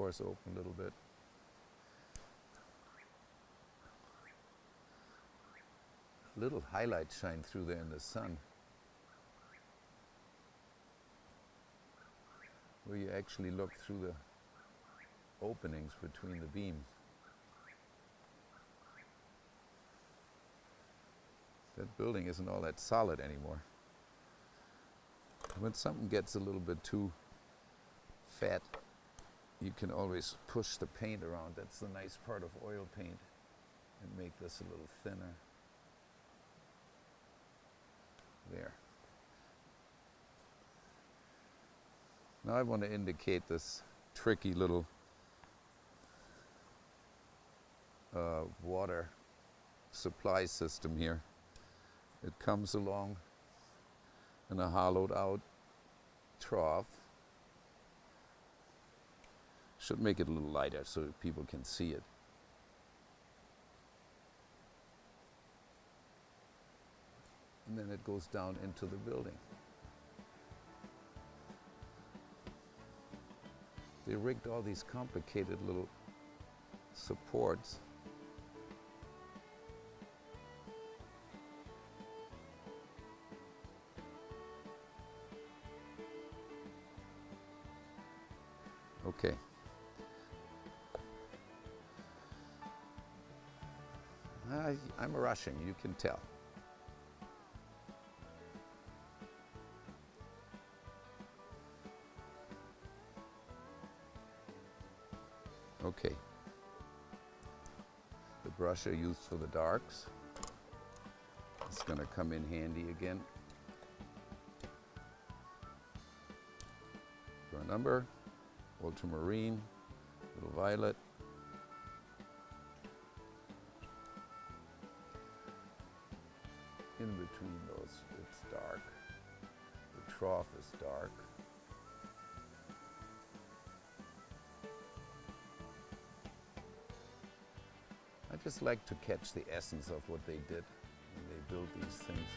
doors open a little bit. Little highlights shine through there in the sun, where you actually look through the openings between the beams. That building isn't all that solid anymore. When something gets a little bit too fat, you can always push the paint around. That's the nice part of oil paint, and make this a little thinner. There. Now I want to indicate this tricky little water supply system here. It comes along in a hollowed out trough. Should make it a little lighter so people can see it. And then it goes down into the building. They rigged all these complicated little supports. Okay. I'm rushing, you can tell. Okay. The brush I used for the darks is going to come in handy again. Burnt umber, ultramarine, little violet. In between those, it's dark. The trough is dark. I just like to catch the essence of what they did when they built these things.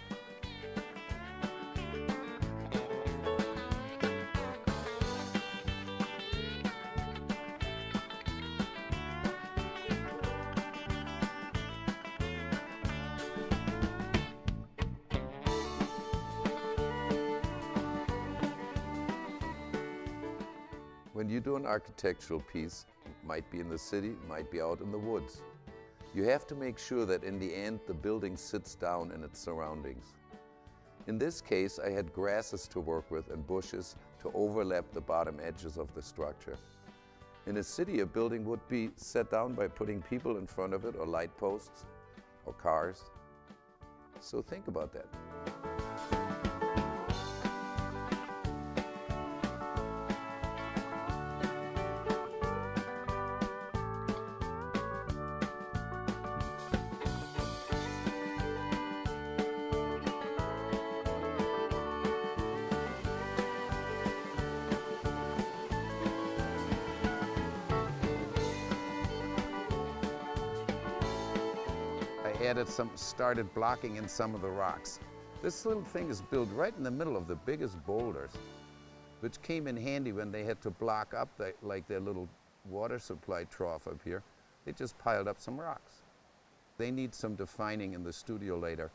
When you do an architectural piece, it might be in the city, it might be out in the woods. You have to make sure that in the end the building sits down in its surroundings. In this case, I had grasses to work with and bushes to overlap the bottom edges of the structure. In a city, a building would be set down by putting people in front of it, or light posts, or cars. So think about that. Started blocking in some of the rocks. This little thing is built right in the middle of the biggest boulders, which came in handy when they had to block up their little water supply trough up here. They just piled up some rocks. They need some defining in the studio later,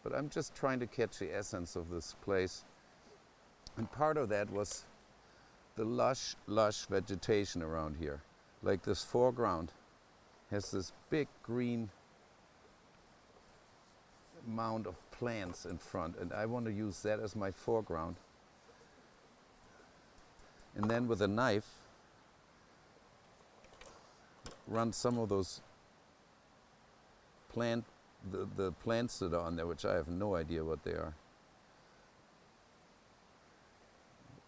but I'm just trying to catch the essence of this place. And part of that was the lush vegetation around here. Like this foreground has this big green mound of plants in front, and I want to use that as my foreground. And then with a knife, run some of those the plants that are on there, which I have no idea what they are,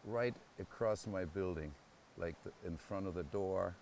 right across my building, like in front of the door,